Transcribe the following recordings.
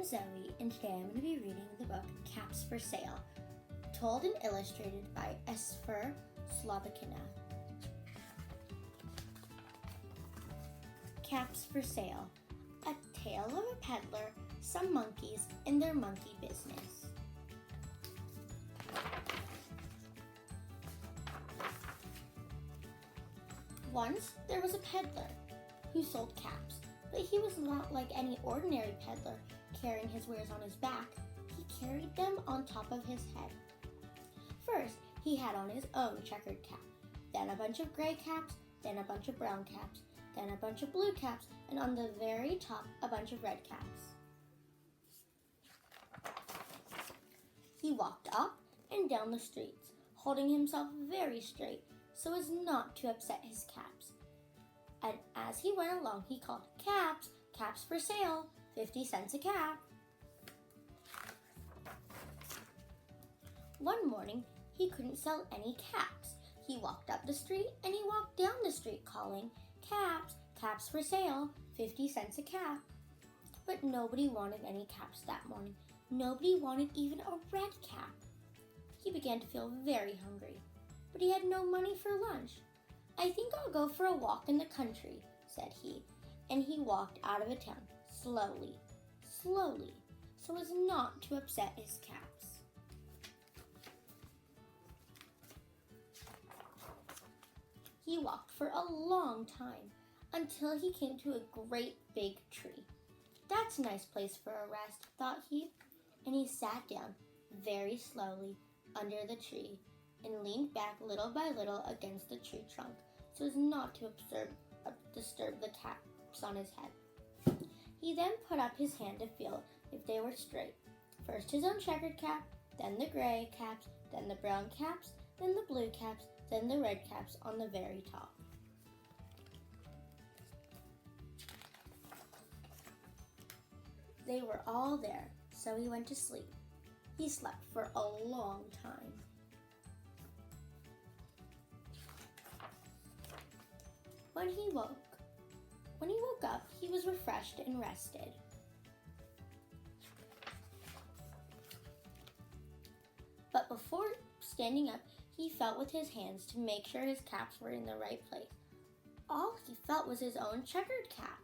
I'm Zoe, and today I'm going to be reading the book Caps for Sale, told and illustrated by Esphyr Slobodkina. Caps for Sale, a tale of a peddler, some monkeys, and their monkey business. Once there was a peddler who sold caps, but he was not like any ordinary peddler carrying his wares on his back. He carried them on top of his head. First, he had on his own checkered cap, then a bunch of gray caps, then a bunch of brown caps, then a bunch of blue caps, and on the very top, a bunch of red caps. He walked up and down the streets, holding himself very straight so as not to upset his caps. And as he went along, he called, "Caps, caps for sale, 50 cents a cap." One morning, he couldn't sell any caps. He walked up the street and he walked down the street calling, "Caps, caps for sale, 50 cents a cap." But nobody wanted any caps that morning. Nobody wanted even a red cap. He began to feel very hungry, but he had no money for lunch. "I think I'll go for a walk in the country," said he, and he walked out of the town, slowly, so as not to upset his caps. He walked for a long time until he came to a great big tree. "That's a nice place for a rest," thought he, and he sat down very slowly under the tree and leaned back little by little against the tree trunk so as not to disturb the caps on his head. He then put up his hand to feel if they were straight. First his own checkered cap, then the gray caps, then the brown caps, then the blue caps, then the red caps on the very top. They were all there, so he went to sleep. He slept for a long time. When he woke up, he was refreshed and rested. But before standing up, he felt with his hands to make sure his caps were in the right place. All he felt was his own checkered cap.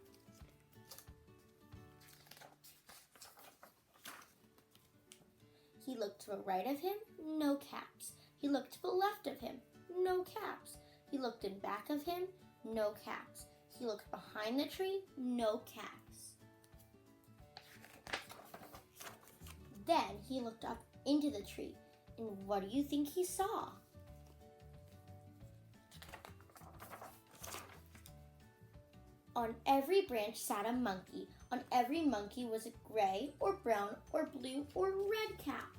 He looked to the right of him, no caps. He looked to the left of him, no caps. He looked in back of him, no caps. He looked behind the tree, no caps. Then he looked up into the tree, and what do you think he saw? On every branch sat a monkey. On every monkey was a gray or brown or blue or red cap.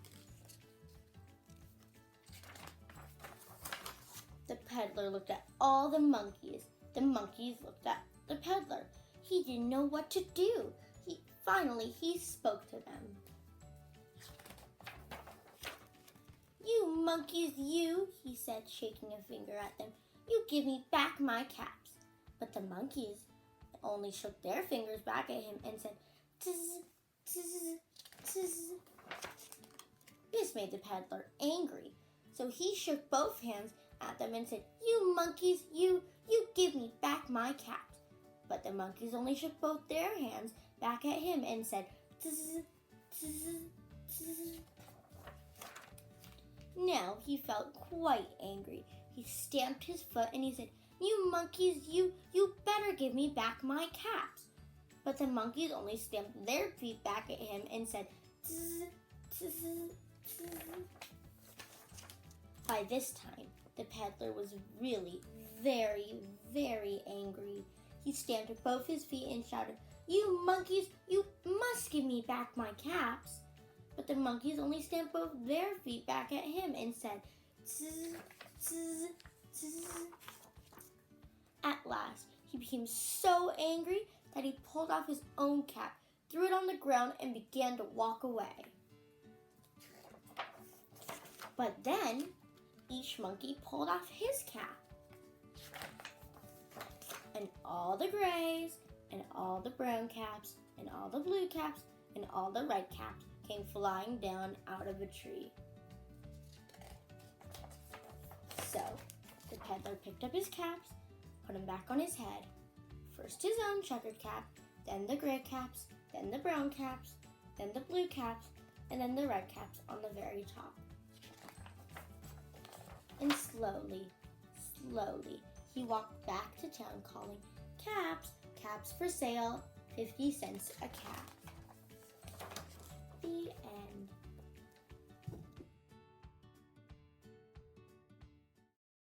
The peddler looked at all the monkeys. The monkeys looked at the peddler. He didn't know what to do. Finally, he spoke to them. "You monkeys, you," he said, shaking a finger at them. "You give me back my caps." But the monkeys only shook their fingers back at him and said, "Tizz, tizz, tizz." This made the peddler angry, so he shook both hands at them and said, "You monkeys, you give me back my caps." But the monkeys only shook both their hands back at him and said, "Tizz, tizz, tizz." Now he felt quite angry. He stamped his foot and he said, "You monkeys, you better give me back my caps." But the monkeys only stamped their feet back at him and said, "Tizz, tizz, tizz." By this time, the peddler was really very, very angry. He stamped with both his feet and shouted, "You monkeys, you must give me back my caps." But the monkeys only stamped both their feet back at him and said, "Tizz, tizz, tizz." At last, he became so angry that he pulled off his own cap, threw it on the ground, and began to walk away. But then, each monkey pulled off his cap. And all the grays, and all the brown caps, and all the blue caps, and all the red caps came flying down out of a tree. So, the peddler picked up his caps, put them back on his head. First his own checkered cap, then the gray caps, then the brown caps, then the blue caps, and then the red caps on the very top. And slowly, he walked back to town calling, "Caps, caps for sale, 50 cents a cap." The